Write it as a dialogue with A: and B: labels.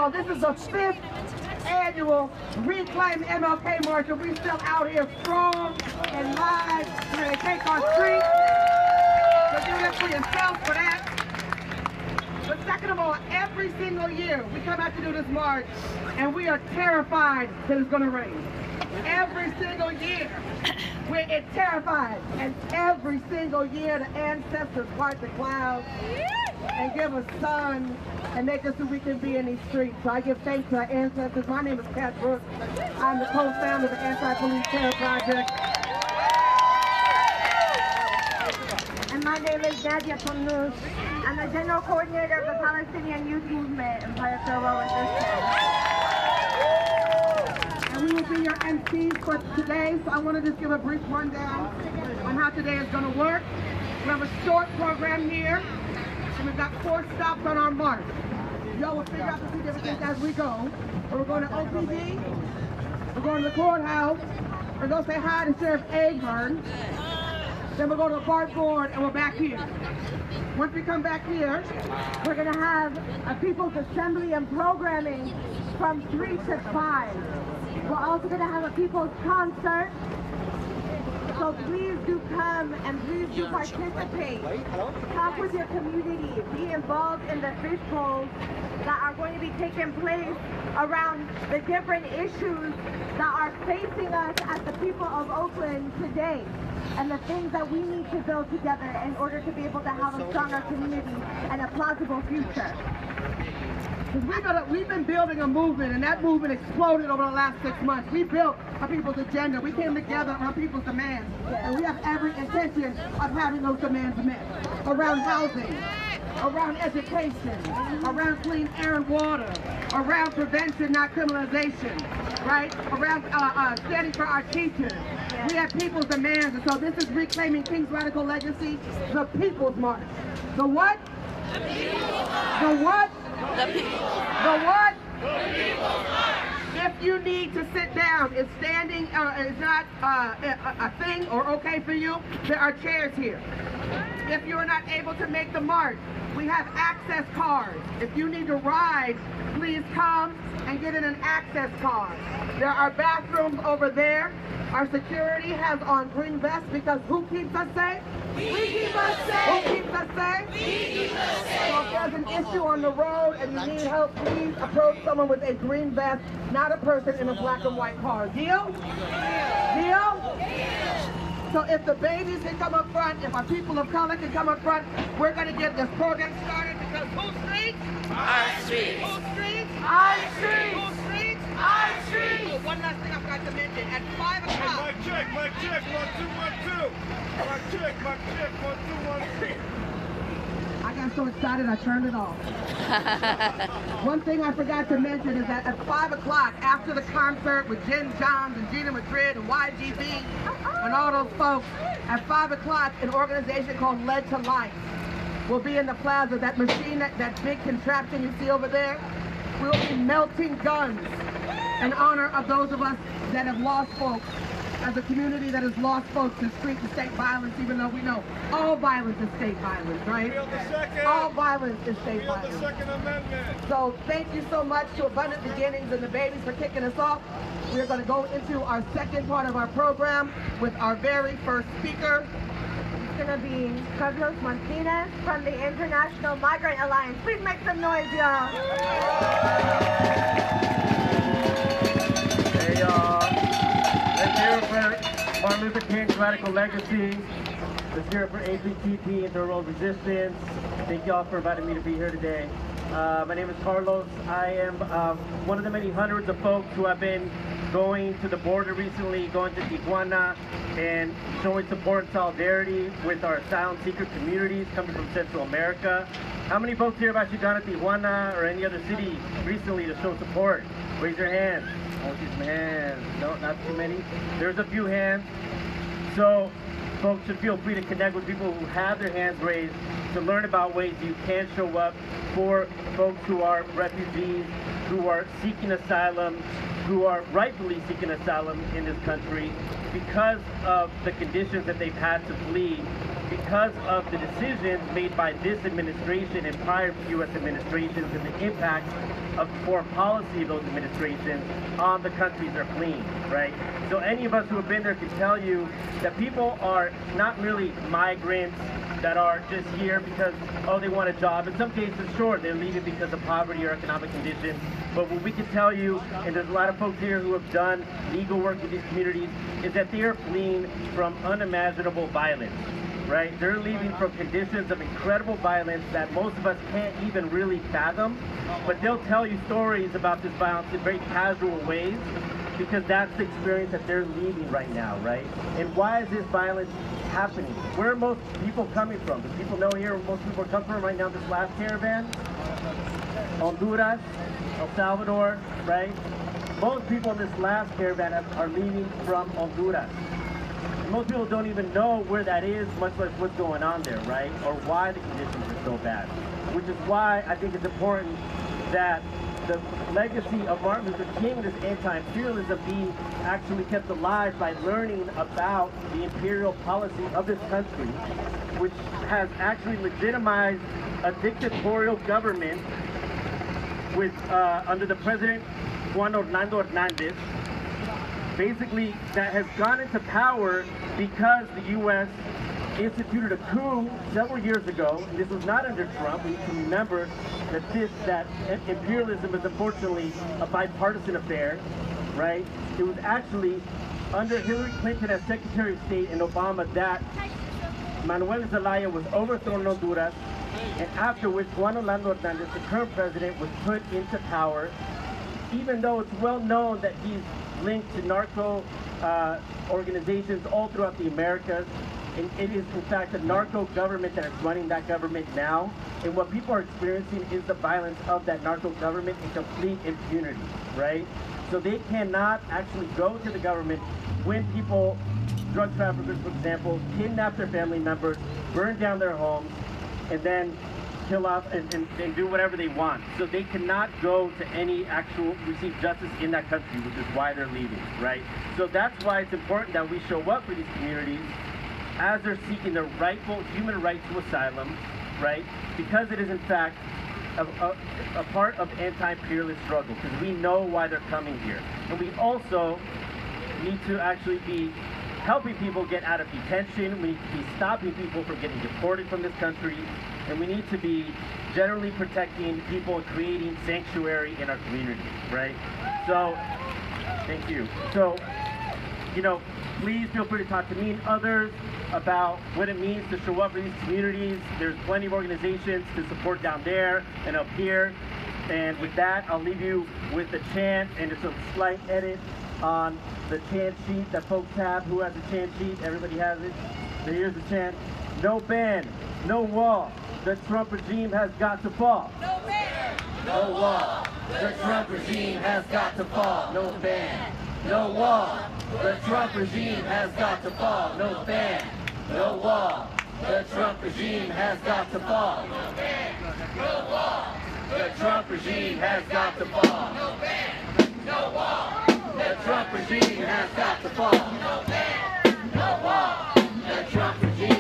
A: all, this is the 5th annual Reclaim MLK March, and we're still out here strong and live. We're going to take our streets. So do this for yourself for that. But second of all, every single year we come out to do this march, and we are terrified that it's going to rain. Every single year, we're terrified. And every single year, the ancestors part the clouds and give us sun and make us so we can be in these streets. So I give thanks to our ancestors. My name is Pat Brooks. I'm the co-founder of the Anti-Police Terror Project.
B: And my name is Nadia Pamnoush. I'm the general coordinator of the Palestinian Youth Movement in Fayetteville, Resistance.
A: And we will be your MCs for today, so I want to just give a brief rundown on how today is going to work. We have a short program here, and we've got 4 stops on our march. Y'all will figure out the significance as we go. We're going to OPD, we're going to the courthouse, we're going to say hi to Sheriff Ahern, then we're going to the park board, and we're back here. Once we come back here,
B: We're going to have a People's Assembly and programming from 3 to 5. We're also going to have a People's Concert. So please do come and please do participate. Talk with your community. Be involved in the fish bowls that are going to be taking place around the different issues that are facing us as the people of Oakland today, and the things that we need to build together in order to be able to have a stronger community and a plausible future.
A: We've been building a movement, and that movement exploded over the last 6 months. We built our people's agenda. We came together on people's demands, and we have every intention of having those demands met. Around housing, around education, around clean air and water, around prevention, not criminalization, right? Around standing for our teachers. We have people's demands, and so this is Reclaiming King's Radical Legacy, the People's March. The what? The People's March. The what?
C: The people.
A: The what? The People's March. If you need to sit down, if standing is not a thing or okay for you, there are chairs here. If you're not able to make the march, we have access cards. If you need to ride, please come and get in an access card. There are bathrooms over there. Our security has on green vests because who keeps us safe?
C: We keep us safe.
A: Who keeps us safe?
C: We keep us safe.
A: So if there's an issue on the road and you need help, please approach someone with a green vest, not a person in a black and white car. Deal? Deal? So if the babies can come up front, if our people of color can come up front, we're going to get this program started because whose streets?
C: Our streets.
A: Whose streets?
C: Our streets.
A: Whose streets?
C: Our streets.
A: Oh, one last thing I forgot to mention. At 5 o'clock.
D: Mic check, 1, 2, 1, 2. Mic check, 1, 2, 1, 2.
A: I got so excited I turned it off. One thing I forgot to mention is that at 5 o'clock, after the concert with Jen Johns and Gina Madrid and YGB and all those folks, at 5 o'clock, an organization called Led to Life will be in the plaza. That machine, that big contraption you see over there, will be melting guns in honor of those of us that have lost folks, as a community that has lost folks to street and state violence, even though we know all violence is state violence, right? All violence is state violence.
D: The Second Amendment.
A: So thank you so much to Abundant Beginnings and the babies for kicking us off. We're going to go into our second part of our program with our very first speaker.
B: It's going to be Carlos Martinez from the International Migrant Alliance. Please make some noise, y'all.
E: Hey, y'all. Let's hear it for Martin Luther King's Radical Legacy. Let's hear it for APTP and Third World Resistance. Thank y'all for inviting me to be here today. My name is Carlos. I am one of the many hundreds of folks who have been going to the border recently, going to Tijuana, and showing support and solidarity with our asylum seeker communities coming from Central America. How many folks here have actually gone to Tijuana or any other city recently to show support? Raise your hands. I want to see some hands. No, not too many. There's a few hands. So folks should feel free to connect with people who have their hands raised to learn about ways you can show up for folks who are refugees, who are seeking asylum, who are rightfully seeking asylum in this country because of the conditions that they've had to flee because of the decisions made by this administration and prior U.S. administrations and the impact of the foreign policy of those administrations on the countries they're fleeing, right? So any of us who have been there can tell you that people are not really migrants that are just here because, oh, they want a job. In some cases, sure, they're leaving because of poverty or economic conditions. But what we can tell you, and there's a lot of folks here who have done legal work with these communities, is that they are fleeing from unimaginable violence, right? They're leaving from conditions of incredible violence that most of us can't even really fathom. But they'll tell you stories about this violence in very casual ways, because that's the experience that they're leaving right now, right? And why is this violence happening? Where are most people coming from? Do people know here where most people are coming from right now, this last caravan? Honduras, El Salvador, right? Most people in this last caravan are leaving from Honduras. And most people don't even know where that is, much less what's going on there, right? Or why the conditions are so bad. Which is why I think it's important that the legacy of Martin Luther King, this anti-imperialism, being actually kept alive by learning about the imperial policy of this country, which has actually legitimized a dictatorial government with under the president Juan Orlando Hernandez, basically that has gone into power because the U.S. instituted a coup several years ago. And this was not under Trump. We need to remember that imperialism is unfortunately a bipartisan affair, right? It was actually under Hillary Clinton as Secretary of State and Obama that Manuel Zelaya was overthrown in Honduras, and after which Juan Orlando Hernandez, the current president, was put into power, even though it's well known that he's linked to narco organizations all throughout the Americas. And it is, in fact, a narco government that is running that government now. And what people are experiencing is the violence of that narco government in complete impunity, right? So they cannot actually go to the government when people, drug traffickers, for example, kidnap their family members, burn down their homes, and then kill off and do whatever they want. So they cannot go to any actual, receive justice in that country, which is why they're leaving, right? So that's why it's important that we show up for these communities as they're seeking their rightful human right to asylum, right? Because it is, in fact, a part of anti-imperialist struggle, because we know why they're coming here. And we also need to actually be helping people get out of detention. We need to be stopping people from getting deported from this country. And we need to be generally protecting people and creating sanctuary in our community, right? So, thank you. So, you know, please feel free to talk to me and others about what it means to show up in these communities. There's plenty of organizations to support down there and up here. And with that, I'll leave you with a chant, and it's a slight edit on the chant sheet that folks have. Who has a chant sheet? Everybody has it. So here's the chant. No ban, no wall. The Trump regime has got to fall.
C: No ban,
E: No wall. The Trump regime has got to fall. No ban. No wall. The Trump regime has got to fall. No ban. No wall. The Trump regime has got to fall.
C: no ban, no wall.
E: The Trump regime has got to fall.
C: No ban, no wall.
E: The Trump regime has got to fall.
C: No ban, no wall.
E: The Trump regime